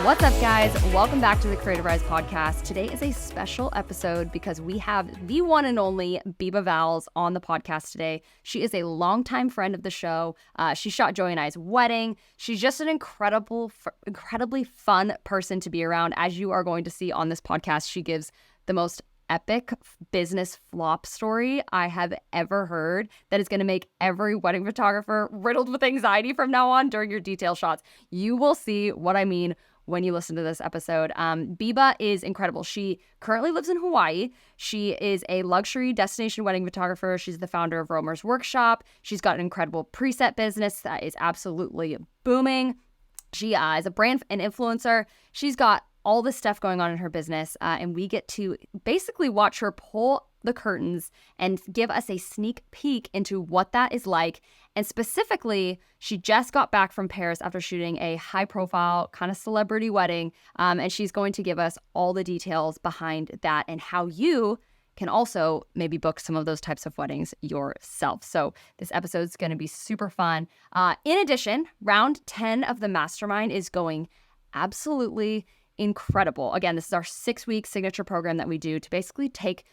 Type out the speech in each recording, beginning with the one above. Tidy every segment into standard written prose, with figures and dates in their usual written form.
What's up, guys? Welcome back to the Creative Rise podcast. Today is a special episode because we have the one and only Beba Vowels on the podcast today. She is a longtime friend of the show. She shot Joey and I's wedding. She's just an incredibly fun person to be around. As you are going to see on this podcast, she gives the most epic business flop story I have ever heard that is going to make every wedding photographer riddled with anxiety from now on during your detail shots. You will see what I mean when you listen to this episode. Beba is incredible. She currently lives in Hawaii. She is a luxury destination wedding photographer. She's the founder of Romer's Workshop. She's got an incredible preset business that is absolutely booming. She is a brand and influencer. She's got all this stuff going on in her business, and we get to basically watch her pull the curtains and give us a sneak peek into what that is like. And specifically, she just got back from Paris after shooting a high-profile kind of celebrity wedding, and she's going to give us all the details behind that and how you can also maybe book some of those types of weddings yourself. So this episode is going to be super fun. In addition, round 10 of the mastermind is going absolutely incredible. Again, this is our 6-week signature program that we do to basically take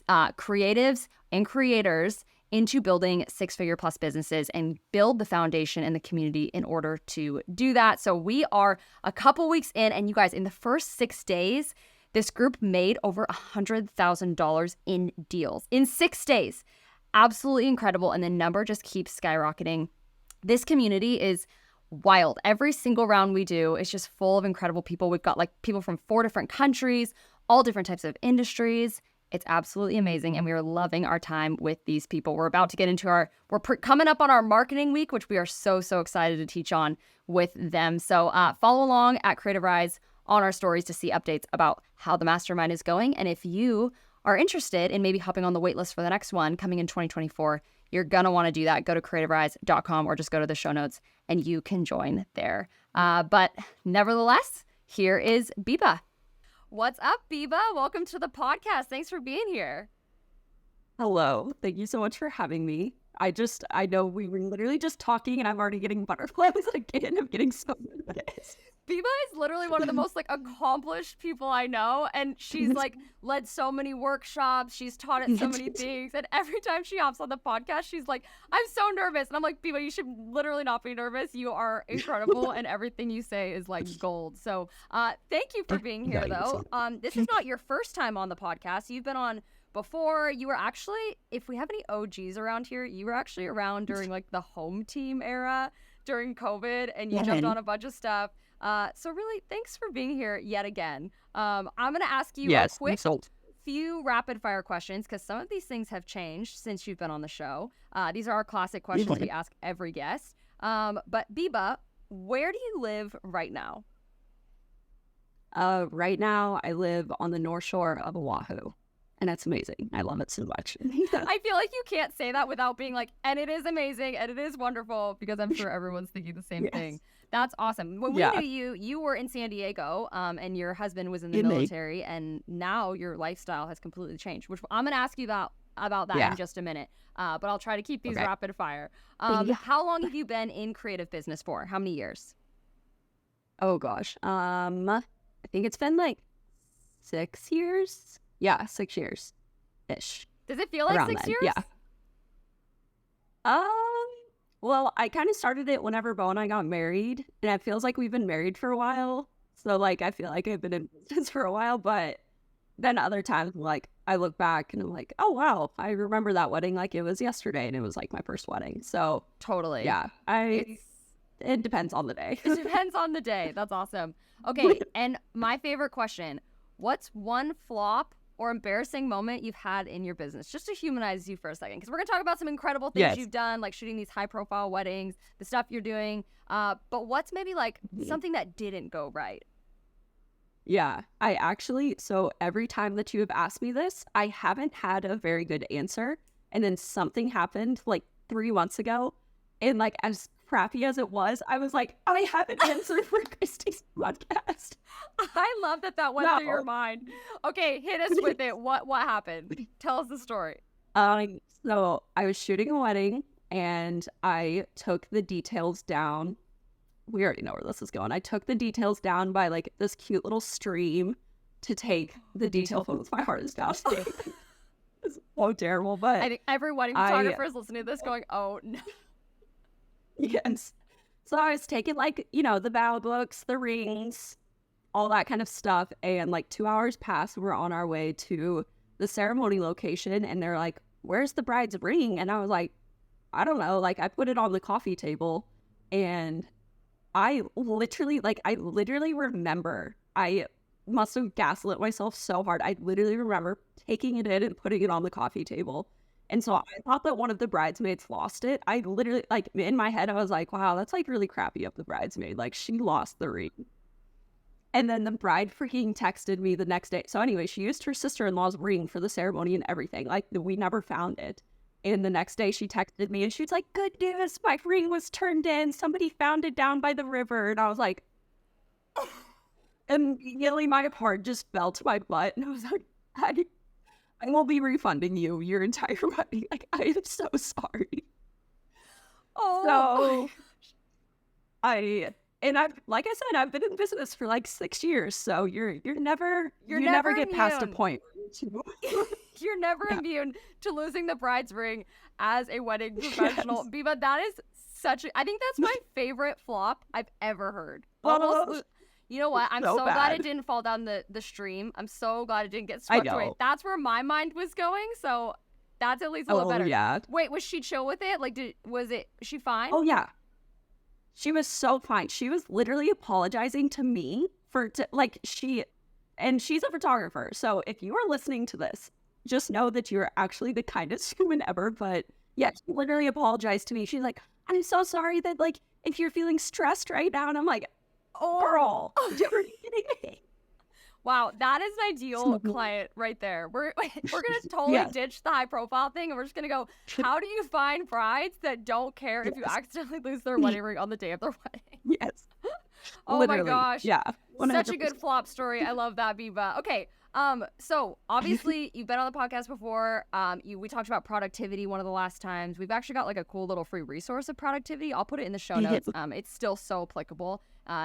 creatives and creators into building 6-figure plus businesses and build the foundation and the community in order to do that. So we are a couple weeks in, and you guys, in the first 6 days, this group made over $100,000 in deals in 6 days. Absolutely incredible. And the number just keeps skyrocketing. This community is wild. Every single round we do is just full of incredible people. We've got like people from 4 different countries, all different types of industries. It's absolutely amazing, and we are loving our time with these people. We're about to get into coming up on our marketing week, which we are so excited to teach on with them. So follow along at Creative Rise on our stories to see updates about how the mastermind is going. And if you are interested in maybe hopping on the waitlist for the next one coming in 2024, you're going to want to do that. Go to creativerise.com or just go to the show notes and you can join there. But nevertheless, here is Beba. What's up, Beba? Welcome to the podcast. Thanks for being here. Hello. Thank you so much for having me. I know we were literally just talking and I'm already getting butterflies again. I'm getting so nervous. Beba is literally one of the most accomplished people I know, and she's led so many workshops. She's taught at so many things, and every time she hops on the podcast, she's like, "I'm so nervous," and I'm like, "Beba, you should literally not be nervous. You are incredible, and everything you say is like gold." So, thank you for being here, though. This is not your first time on the podcast. You've been on before. You were actually, if we have any OGs around here, you were actually around during the home team era during COVID, and you jumped on a bunch of stuff. So really, thanks for being here yet again. I'm going to ask you a quick few rapid fire questions because some of these things have changed since you've been on the show. These are our classic questions we ask every guest. But Beba, where do you live right now? Right now, I live on the North Shore of Oahu. And that's amazing. I love it so much. I feel like you can't say that without being and it is amazing and it is wonderful, because I'm sure everyone's thinking the same thing. That's awesome. When we knew you were in San Diego, and your husband was in the military, and now your lifestyle has completely changed, which I'm going to ask you about that in just a minute. But I'll try to keep these rapid fire. How long have you been in creative business for? How many years? Oh, gosh. I think it's been 6 years. Yeah, 6 years-ish. Does it feel like around 6 then. years? Yeah. Well, I kind of started it whenever Bo and I got married, and it feels like we've been married for a while. So, I feel like I've been in business for a while, but then other times, I look back and I'm like, oh, wow, I remember that wedding like it was yesterday, and it was my first wedding. So, totally. Yeah, it depends on the day. It depends on the day. That's awesome. Okay, and my favorite question, what's one flop or embarrassing moment you've had in your business, just to humanize you for a second? Because we're going to talk about some incredible things you've done, like shooting these high-profile weddings, the stuff you're doing. But what's maybe something that didn't go right? Yeah, so every time that you have asked me this, I haven't had a very good answer. And then something happened 3 months ago. And as crappy as it was, I was like, I have an answer for Christy's podcast. I love that went through your mind. Okay, hit us with it. What happened? Tell us the story. So I was shooting a wedding, and I took the details down we already know where this is going. I took the details down by like this cute little stream to take the detail photos. My heart is pounding. It's so terrible, but I think every wedding photographer is listening to this going, oh no. Yes. So I was taking like, you know, the vow books, the rings, all that kind of stuff. And like 2 hours passed, we're on our way to the ceremony location. And they're like, where's the bride's ring? And I was like, I don't know. Like I put it on the coffee table and I literally remember I must have gaslit myself so hard. I literally remember taking it in and putting it on the coffee table. And so I thought that one of the bridesmaids lost it. I literally, like, in my head, I was like, wow, that's, like, really crappy of the bridesmaid. Like, she lost the ring. And then the bride freaking texted me the next day. So anyway, she used her sister-in-law's ring for the ceremony and everything. Like, we never found it. And the next day she texted me and she was like, good news, my ring was turned in. Somebody found it down by the river. And I was like, immediately my heart just fell to my butt. And I was like, I will be refunding you your entire money. Like, I am so sorry. Oh, so I've, like I said, I've been in business for like 6 years. So you never get past a point. You're never immune to losing the bride's ring as a wedding professional. Yes. Beba, that is I think that's my favorite flop I've ever heard. You know what? I'm so glad it didn't fall down the stream. I'm so glad it didn't get swept away. That's where my mind was going. So that's at least a little better. Yeah. Wait, was she chill with it? Like, was she fine? Oh, yeah. She was so fine. She was literally apologizing to me she's a photographer. So if you are listening to this, just know that you're actually the kindest human ever. But yeah, she literally apologized to me. She's like, I'm so sorry that like, if you're feeling stressed right now. And I'm like, oh, girl, you're kidding me. Wow, that is an ideal client right there. We're gonna totally ditch the high profile thing, and we're just gonna go, how do you find brides that don't care if you accidentally lose their wedding ring on the day of their wedding? Yes. Oh literally. My gosh. Yeah. 100%. Such a good flop story. I love that, Beba. Okay. So obviously you've been on the podcast before. We talked about productivity one of the last times. We've actually got like a cool little free resource of productivity. I'll put it in the show notes. It's still so applicable.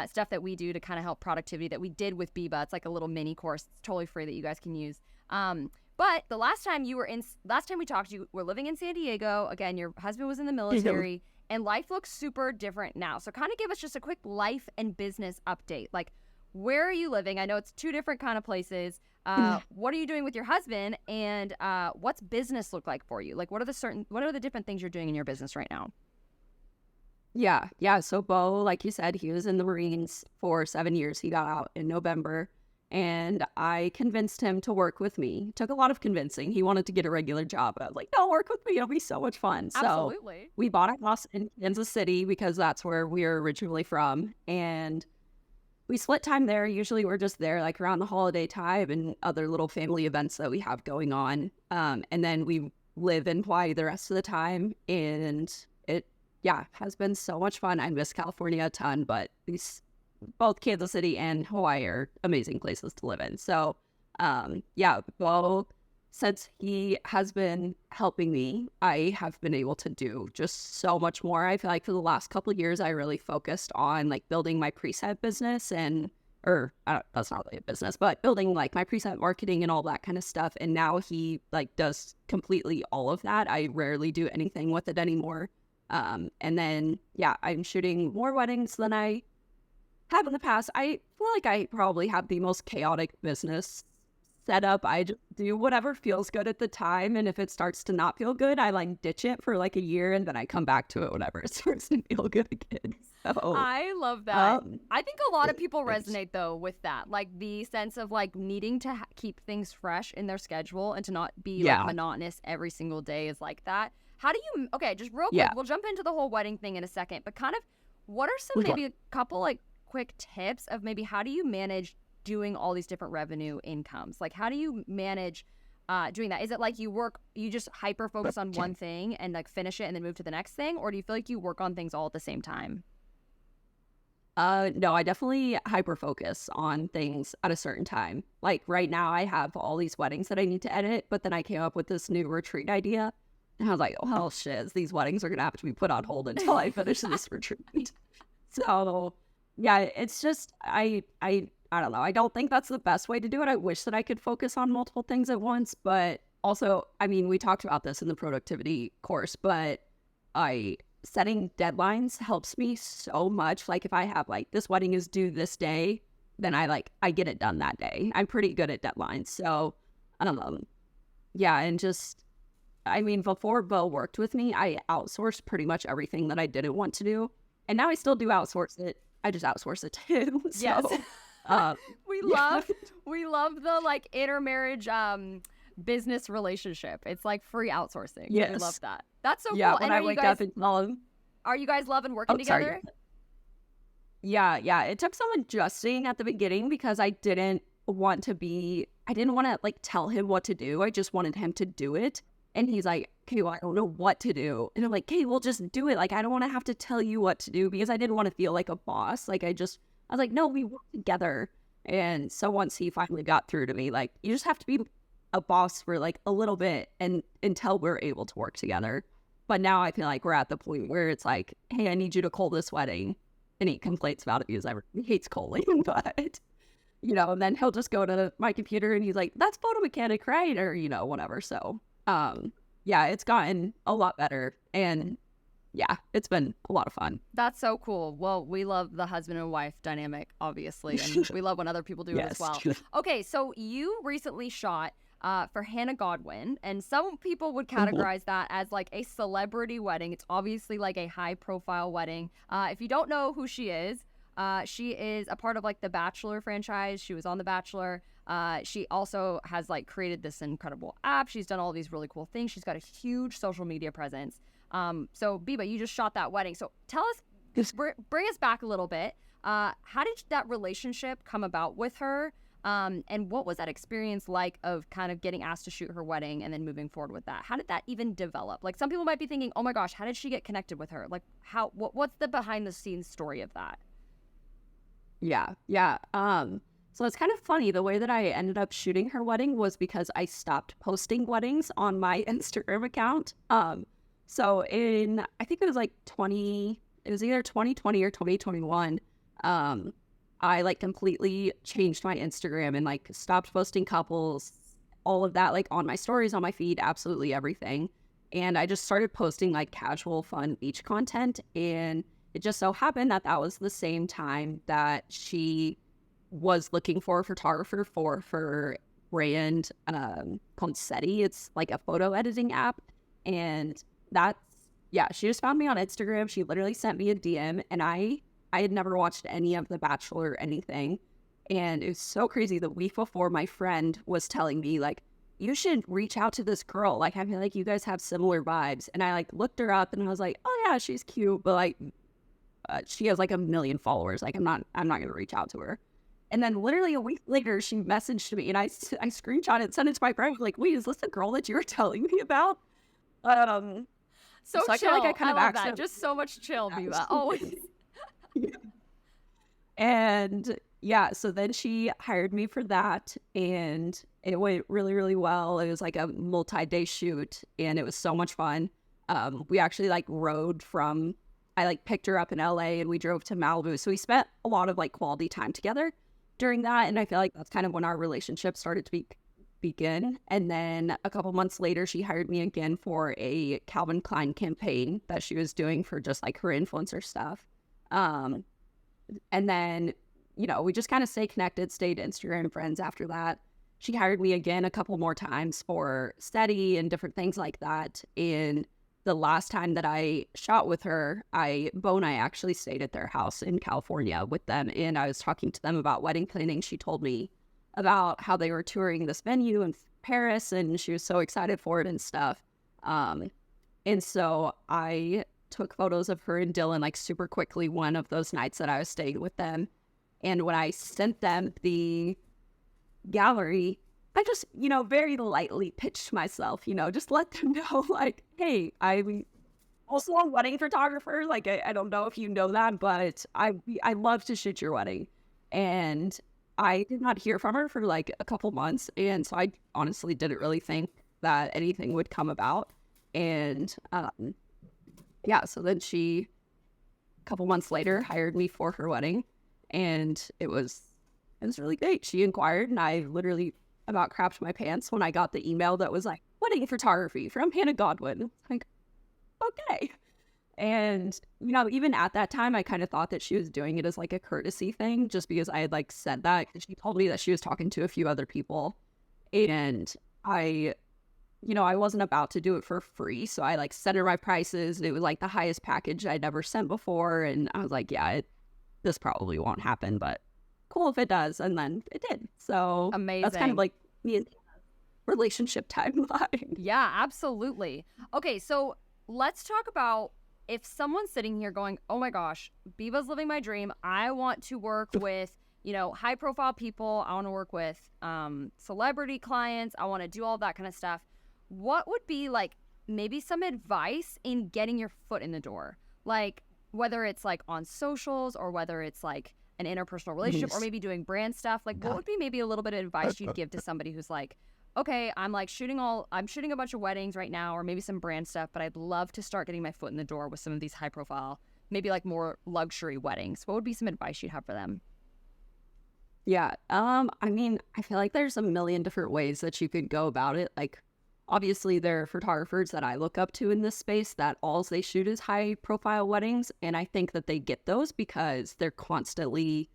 Stuff that we do to kind of help productivity that we did with Beba. It's like a little mini course. It's totally free that you guys can use. But the last time we talked, you were living in San Diego. Again, your husband was in the military, and life looks super different now. So kind of give us just a quick life and business update. Like, where are you living? I know it's two different kind of places. What are you doing with your husband, and what's business look like for you? Like, what are the different things you're doing in your business right now? Yeah. So Bo, like you said, he was in the Marines for 7 years. He got out in November, and I convinced him to work with me. It took a lot of convincing. He wanted to get a regular job. I was like, no, work with me. It'll be so much fun. Absolutely. So we bought a house in Kansas City because that's where we are originally from, and we split time there. Usually we're just there like around the holiday time and other little family events that we have going on. And then we live in Hawaii the rest of the time, and it has been so much fun. I miss California a ton, but both Kansas City and Hawaii are amazing places to live in. So, Bo, since he has been helping me, I have been able to do just so much more. I feel like for the last couple of years, I really focused on like building my preset business that's not really a business, but building like my preset marketing and all that kind of stuff. And now he like does completely all of that. I rarely do anything with it anymore. And then, I'm shooting more weddings than I have in the past. I feel like I probably have the most chaotic business setup. I just do whatever feels good at the time. And if it starts to not feel good, I like ditch it for like a year and then I come back to it whenever it starts to feel good again. So, I love that. I think a lot of people resonate though with that, like the sense of like needing to keep things fresh in their schedule and to not be like monotonous every single day is like that. How do you, just real quick, we'll jump into the whole wedding thing in a second, but kind of what are some maybe a couple like quick tips of maybe how do you manage doing all these different revenue incomes? Like how do you manage doing that? Is it like you just hyper focus on one thing and like finish it and then move to the next thing? Or do you feel like you work on things all at the same time? No, I definitely hyper focus on things at a certain time. Like right now I have all these weddings that I need to edit, but then I came up with this new retreat idea. And I was like, oh, hell shit, these weddings are going to have to be put on hold until I finish this retreat. So yeah, it's just I don't know. I don't think that's the best way to do it. I wish that I could focus on multiple things at once, but also, I mean, we talked about this in the productivity course, but I setting deadlines helps me so much. Like if I have like this wedding is due this day, then I get it done that day. I'm pretty good at deadlines. So yeah, and just I mean, before Bo worked with me, I outsourced pretty much everything that I didn't want to do. And now I still do outsource it. I just outsource it too. So, Yes. uh, we yeah. love the like intermarriage business relationship. It's like free outsourcing. We Yes. love that. That's so Yeah, cool. when And I are you wake guys up and tell him, are you guys loving working sorry. together? Yeah. It took some adjusting at the beginning because I didn't want to like tell him what to do. I just wanted him to do it. And he's like, okay, well, I don't know what to do. And I'm like, okay, well, just do it. Like, I don't want to have to tell you what to do because I didn't want to feel like a boss. Like, I was like, no, we work together. And so once he finally got through to me, like, you just have to be a boss for like a little bit and until we're able to work together. But now I feel like we're at the point where it's like, hey, I need you to call this wedding. And he complains about it because he hates calling, but and then he'll just go to my computer and he's like, that's photo mechanic, right? Or, whatever. So, yeah, it's gotten a lot better. And yeah, it's been a lot of fun. That's so cool. Well, we love the husband and wife dynamic, obviously, and we love when other people do it as well. Okay, so you recently shot for Hannah Godwin, and some people would categorize that as like a celebrity wedding. It's obviously like a high-profile wedding. If you don't know who she is a part of like the Bachelor franchise. She was on The Bachelor. She also has like created this incredible app. She's done all these really cool things. She's got a huge social media presence. So Beba, you just shot that wedding. So tell us, bring us back a little bit. How did that relationship come about with her? And what was that experience like of kind of getting asked to shoot her wedding and then moving forward with that? How did that even develop? Like some people might be thinking, oh my gosh, how did she get connected with her? Like what's the behind the scenes story of that? Yeah. So it's kind of funny. The way that I ended up shooting her wedding was because I stopped posting weddings on my Instagram account. So I think it was like it was either 2020 or 2021. I like completely changed my Instagram and like stopped posting couples, all of that, like on my stories, on my feed, absolutely everything. And I just started posting like casual, fun beach content. And it just so happened that that was the same time that she was looking for a photographer for her brand called SETI. It's like a photo editing app. And she just found me on Instagram. She literally sent me a DM, and I had never watched any of The Bachelor or anything. And it was so crazy. The week before, my friend was telling me, like, you should reach out to this girl. Like, I feel like you guys have similar vibes. And I like looked her up and I was like, oh yeah, she's cute. But like, she has like 1 million followers. Like, I'm not going to reach out to her. And then literally a week later, she messaged me and I screenshot it and sent it to my friend. Like, wait, is this the girl that you were telling me about? So I chill. feel like I kind of love that. Just so much chill, Beba. Always. Yeah. And yeah, so then she hired me for that, and it went really, really well. It was like a multi-day shoot, and it was so much fun. We actually like I like picked her up in LA and we drove to Malibu. So we spent a lot of like quality time together during that. And I feel like that's kind of when our relationship started to begin. And then a couple months later, she hired me again for a Calvin Klein campaign that she was doing for just like her influencer stuff. And then, we just kind of stayed connected, stayed Instagram friends after that. She hired me again a couple more times for SETI and different things like that. And the last time that I shot with her, Bo and I actually stayed at their house in California with them. And I was talking to them about wedding planning. She told me about how they were touring this venue in Paris, and she was so excited for it and stuff. And so I took photos of her and Dylan like super quickly one of those nights that I was staying with them. And when I sent them the gallery, I just, very lightly pitched myself, just let them know like, hey, I'm also a wedding photographer. Like, I don't know if you know that, but I love to shoot your wedding. And I did not hear from her for like a couple months. And so I honestly didn't really think that anything would come about. And so then she couple months later hired me for her wedding, and it was really great. She inquired, and I literally about crapped my pants when I got the email that was like, wedding photography from Hannah Godwin. Like, okay. And, you know, even at that time, I kind of thought that she was doing it as like a courtesy thing, just because I had like said that. She told me that she was talking to a few other people, and I wasn't about to do it for free. So I like sent her my prices. It was like the highest package I'd ever sent before. And I was like, yeah, this probably won't happen, but cool if it does. And then it did. So amazing. That's kind of like me and relationship timeline. Yeah, absolutely. Okay, so let's talk about if someone's sitting here going, oh my gosh, Beba's living my dream. I want to work with, high profile people. I want to work with celebrity clients. I want to do all that kind of stuff. What would be like maybe some advice in getting your foot in the door? Like whether it's like on socials or whether it's like an interpersonal relationship or maybe doing brand stuff. Like what would be maybe a little bit of advice you'd give to somebody who's like, okay, I'm shooting a bunch of weddings right now or maybe some brand stuff, but I'd love to start getting my foot in the door with some of these high profile, maybe like more luxury weddings. What would be some advice you'd have for them? Yeah. I mean, I feel like there's a million different ways that you could go about it. Like, obviously, there are photographers that I look up to in this space that all they shoot is high profile weddings. And I think that they get those because they're constantly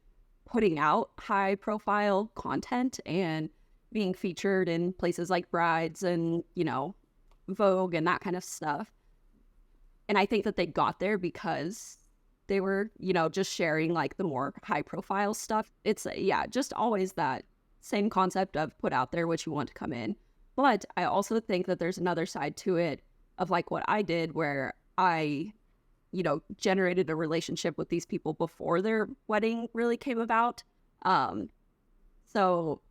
putting out high profile content and being featured in places like Brides and, Vogue and that kind of stuff. And I think that they got there because they were, just sharing like the more high profile stuff. It's, just always that same concept of put out there what you want to come in. But I also think that there's another side to it of like what I did where I, generated a relationship with these people before their wedding really came about. So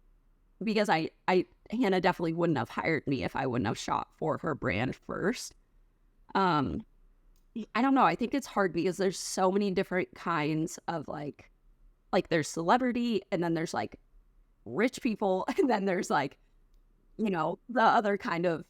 because Hannah definitely wouldn't have hired me if I wouldn't have shot for her brand first. I don't know. I think it's hard because there's so many different kinds of like there's celebrity and then there's like rich people and then there's like, the other kind of,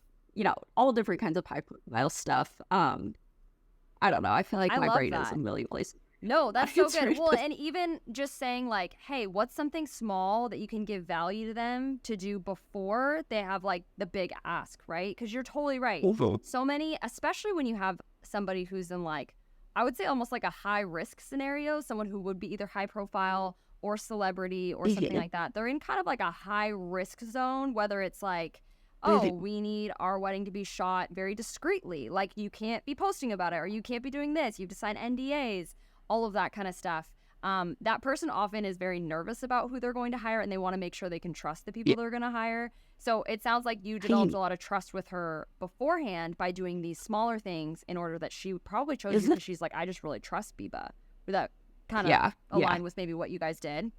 all different kinds of high profile stuff. I don't know. I feel like my brain is a million places. No, that's so good. Well, and even just saying like, hey, what's something small that you can give value to them to do before they have like the big ask, right? Because you're totally right. So many, especially when you have somebody who's in like, I would say almost like a high risk scenario, someone who would be either high profile or celebrity or something like that. They're in kind of like a high risk zone, whether it's like, oh, we need our wedding to be shot very discreetly. Like you can't be posting about it or you can't be doing this. You have to sign NDAs, all of that kind of stuff. That person often is very nervous about who they're going to hire and they want to make sure they can trust the people they're going to hire. So it sounds like you developed a lot of trust with her beforehand by doing these smaller things in order that she probably chose you because she's like, I just really trust Beba. Would that kind of align with maybe what you guys did?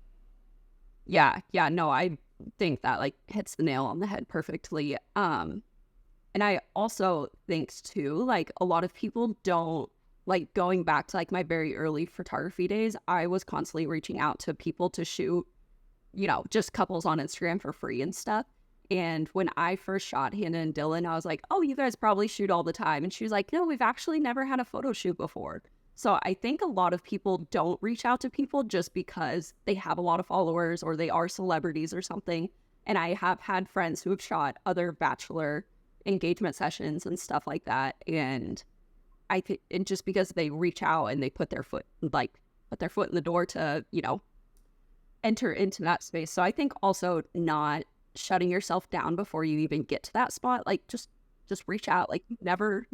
Yeah. No, I think that like hits the nail on the head perfectly. And I also think too, like a lot of people don't like going back to like my very early photography days. I was constantly reaching out to people to shoot, just couples on Instagram for free and stuff. And when I first shot Hannah and Dylan, I was like, oh, you guys probably shoot all the time. And she was like, no, we've actually never had a photo shoot before. So I think a lot of people don't reach out to people just because they have a lot of followers or they are celebrities or something. And I have had friends who have shot other bachelor engagement sessions and stuff like that. And and just because they reach out and they put their foot in the door to, enter into that space. So I think also not shutting yourself down before you even get to that spot, like just reach out. Like you never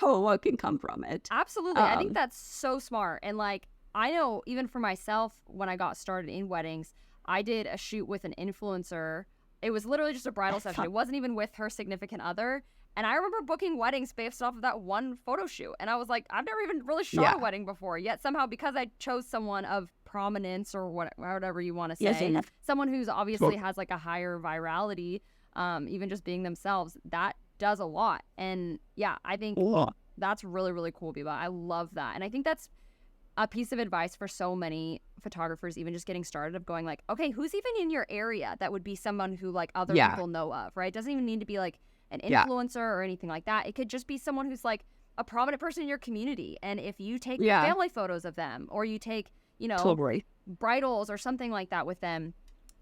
know what can come from it. Absolutely. I think that's so smart. And like, I know even for myself, when I got started in weddings, I did a shoot with an influencer. It was literally just a bridal session. It wasn't even with her significant other. And I remember booking weddings based off of that one photo shoot. And I was like, I've never even really shot a wedding before. Yet somehow, because I chose someone of prominence or whatever you want to say, someone who's obviously has like a higher virality, even just being themselves, that does a lot. And yeah, I think that's really, really cool, Beba. I love that. And I think that's a piece of advice for so many photographers, even just getting started, of going like, okay, who's even in your area that would be someone who like other people know of, right? It doesn't even need to be like an influencer or anything like that. It could just be someone who's like a prominent person in your community. And if you take Yeah. family photos of them, or you take, Totally. bridals or something like that with them,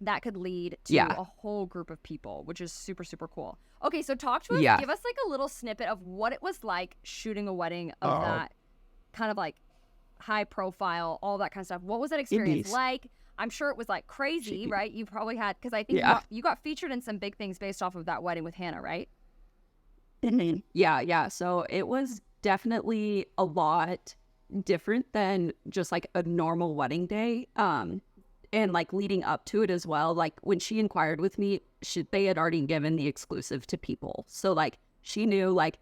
that could lead to Yeah. a whole group of people, which is super, super cool. Okay, so talk to us, Yeah. give us like a little snippet of what it was like shooting a wedding of that kind of like high profile, all that kind of stuff. What was that experience like? I'm sure it was like crazy, right? You probably had, because I think you got featured in some big things based off of that wedding with Hannah, right? Yeah. So it was definitely a lot different than just like a normal wedding day. And like leading up to it as well, like when she inquired with me, they had already given the exclusive to people. So like she knew like,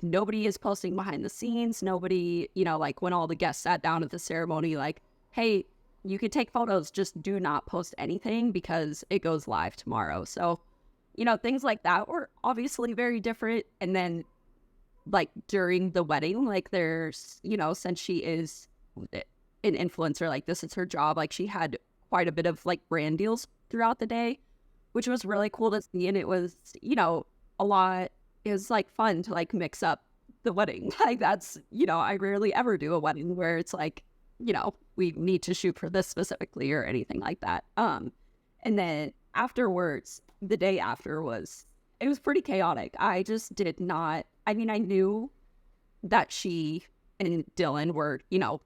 nobody is posting behind the scenes. Nobody, like when all the guests sat down at the ceremony, like, hey, you could take photos, just do not post anything because it goes live tomorrow. So, things like that were obviously very different. And then like during the wedding, like there's, since she is an influencer, like this is her job, like she had quite a bit of like brand deals throughout the day, which was really cool to see. And it was, a lot, it was like fun to like mix up the wedding. Like that's, I rarely ever do a wedding where it's like, we need to shoot for this specifically or anything like that. And then afterwards, the day after it was pretty chaotic. I just did not, I knew that she and Dylan were,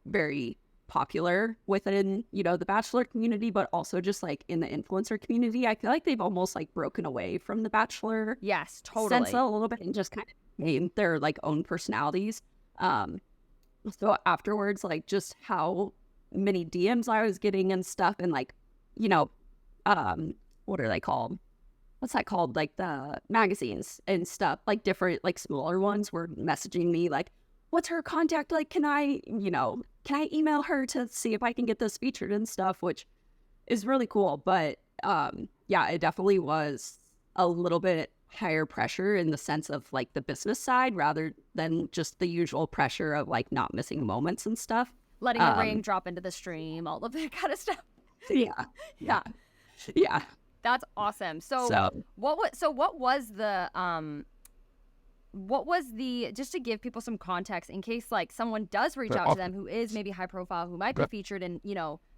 very popular within, the Bachelor community, but also just like in the influencer community. I feel like they've almost like broken away from the Bachelor sense a little bit and just kind of made their like own personalities. So afterwards, like just how many DMs I was getting and stuff, and like, what are they called? What's that called? Like the magazines and stuff, like different, like smaller ones were messaging me like, what's her contact? Like, can I email her to see if I can get this featured and stuff, which is really cool. But yeah, it definitely was a little bit higher pressure in the sense of like the business side rather than just the usual pressure of like not missing moments and stuff. Letting a ring drop into the stream, all of that kind of stuff. Yeah. That's awesome. So what was the just to give people some context in case like someone does reach out to them who is maybe high profile, who might be featured in,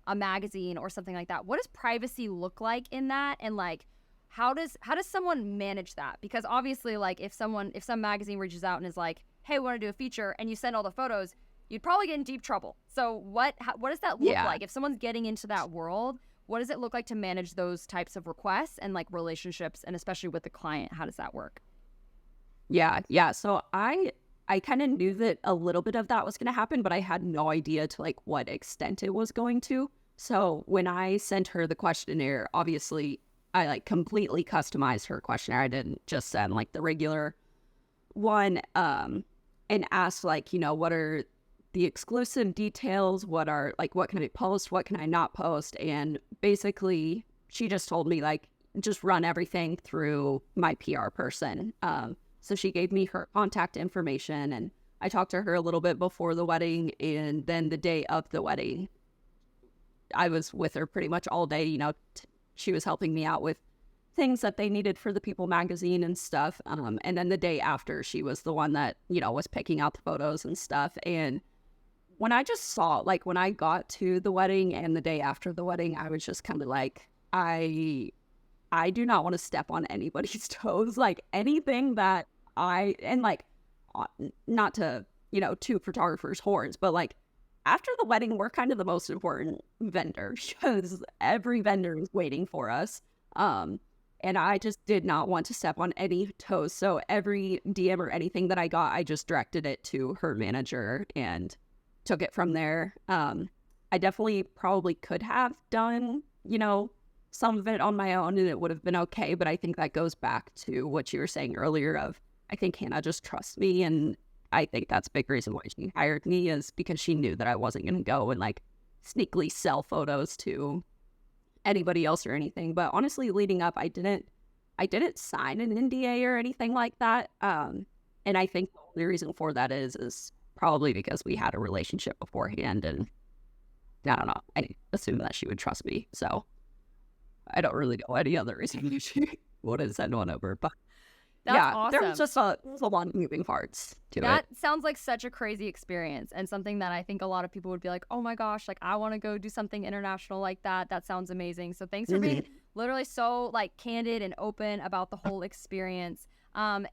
a magazine or something like that. What does privacy look like in that? And like, how does someone manage that? Because obviously like if some magazine reaches out and is like, hey, we want to do a feature, and you send all the photos, you'd probably get in deep trouble. So what does that look like? If someone's getting into that world, what does it look like to manage those types of requests and like relationships, and especially with the client? How does that work? Yeah. So I kind of knew that a little bit of that was going to happen, but I had no idea to like what extent it was going to. So when I sent her the questionnaire, obviously I like completely customized her questionnaire. I didn't just send like the regular one and asked like, what are the exclusive details? What can I post? What can I not post? And basically she just told me like, just run everything through my PR person. So she gave me her contact information, and I talked to her a little bit before the wedding, and then the day of the wedding, I was with her pretty much all day. She was helping me out with things that they needed for the People magazine and stuff. And then the day after, she was the one that, was picking out the photos and stuff. And when I just saw, like when I got to the wedding and the day after the wedding, I was just kind of like, I do not want to step on anybody's toes. Like anything that not to, toot photographers' horns, but like after the wedding, we're kind of the most important vendor because every vendor is waiting for us. And I just did not want to step on any toes. So every DM or anything that I got, I just directed it to her manager and took it from there. I definitely probably could have done, some of it on my own and it would have been okay. But I think that goes back to what you were saying earlier of, I think Hannah just trusts me. And I think that's a big reason why she hired me, is because she knew that I wasn't going to go and like sneakily sell photos to anybody else or anything. But honestly, leading up, I didn't sign an NDA or anything like that. And I think the only reason for that is probably because we had a relationship beforehand, and I don't know, I assumed that she would trust me. So I don't really know any other reason she would have sent one over. But That's awesome. There was just a lot of moving parts to it. That sounds like such a crazy experience and something that I think a lot of people would be like, oh my gosh, like I want to go do something international like that. That sounds amazing. So thanks for being literally so like candid and open about the whole experience.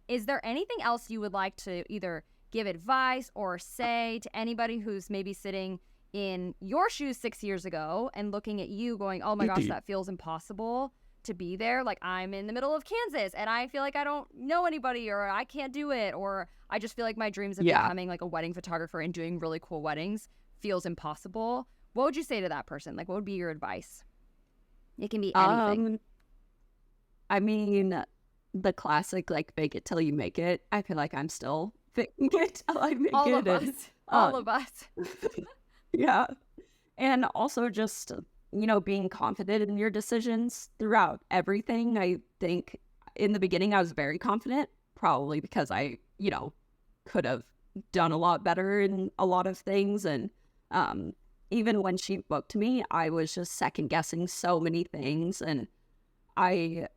Is there anything else you would like to either give advice or say to anybody who's maybe sitting in your shoes 6 years ago and looking at you going, oh my gosh, that feels impossible to be there? Like, I'm in the middle of Kansas and I feel like I don't know anybody, or I can't do it, or I just feel like my dreams of becoming like a wedding photographer and doing really cool weddings feels impossible. What would you say to that person? Like, what would be your advice? It can be anything. I mean, the classic, like, fake it till you make it. I feel like I'm still faking it till I make all it. Of us. All of us. Yeah. And also just, you know, being confident in your decisions throughout everything. I think in the beginning I was very confident, probably because I, you know, could have done a lot better in a lot of things. And even when she booked me, I was just second guessing so many things. And I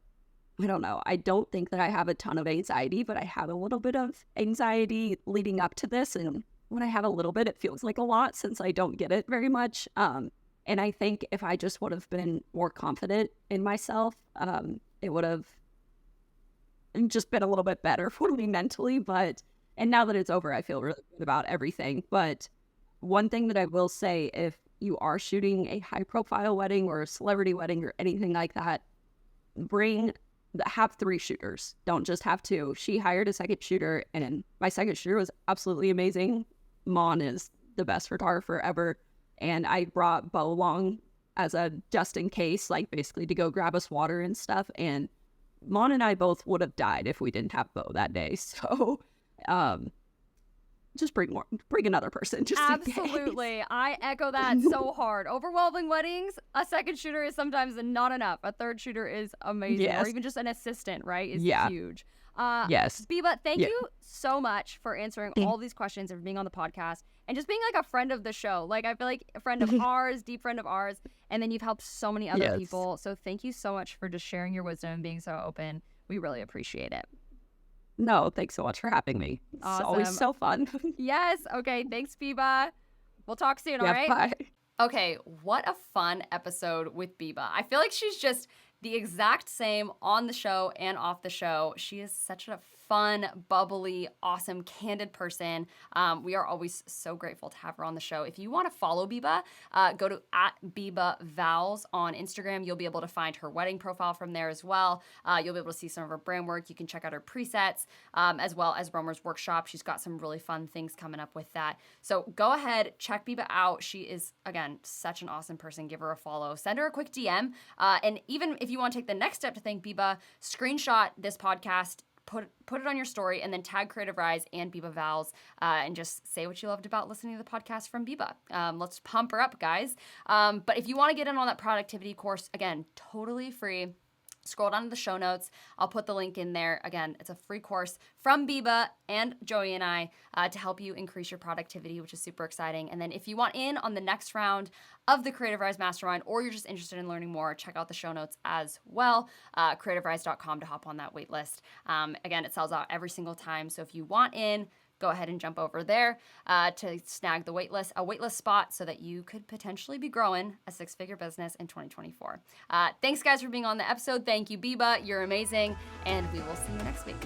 don't know. I don't think that I have a ton of anxiety, but I have a little bit of anxiety leading up to this. And when I have a little bit, it feels like a lot since I don't get it very much. And I think if I just would have been more confident in myself, it would have just been a little bit better for me mentally. And now that it's over, I feel really good about everything. But one thing that I will say, if you are shooting a high profile wedding or a celebrity wedding or anything like that, have 3 shooters. Don't just have 2. She hired a second shooter, and my second shooter was absolutely amazing. Mon is the best photographer ever. And I brought Bo along as a just in case, like basically to go grab us water and stuff. And Mon and I both would have died if we didn't have Bo that day. So just bring another person. Just absolutely. I echo that so hard. Overwhelming weddings, a second shooter is sometimes not enough. A third shooter is amazing. Yes. Or even just an assistant, right? Is huge. Yes. Beba, thank you so much for answering all these questions and for being on the podcast and just being like a friend of the show. Like, I feel like a friend of ours, deep friend of ours, and then you've helped so many other people. So thank you so much for just sharing your wisdom and being so open. We really appreciate it. No, thanks so much for having me. It's always so fun. Yes. Okay. Thanks, Beba. We'll talk soon. All right. Bye. Okay. What a fun episode with Beba. I feel like she's just the exact same on the show and off the show. She is such a fun, bubbly, awesome, candid person. We are always so grateful to have her on the show. If you want to follow Beba, go to @Beba Vowels on Instagram. You'll be able to find her wedding profile from there as well. You'll be able to see some of her brand work. You can check out her presets, as well as Romer's workshop. She's got some really fun things coming up with that. So go ahead, check Beba out. She is, again, such an awesome person. Give her a follow. Send her a quick DM. And even if you want to take the next step to thank Beba, screenshot this podcast, put it on your story, and then tag Creative Rise and Beba Vowels, and just say what you loved about listening to the podcast from Beba. Let's pump her up, guys. But if you want to get in on that productivity course, again, totally free. Scroll down to the show notes. I'll put the link in there. Again, it's a free course from Beba and Joey and I to help you increase your productivity, which is super exciting. And then if you want in on the next round of the Creative Rise Mastermind, or you're just interested in learning more, check out the show notes as well. CreativeRise.com to hop on that wait list. Again, it sells out every single time. So if you want in, go ahead and jump over there to snag a waitlist spot so that you could potentially be growing a 6-figure business in 2024. Thanks, guys, for being on the episode. Thank you, Beba. You're amazing. And we will see you next week.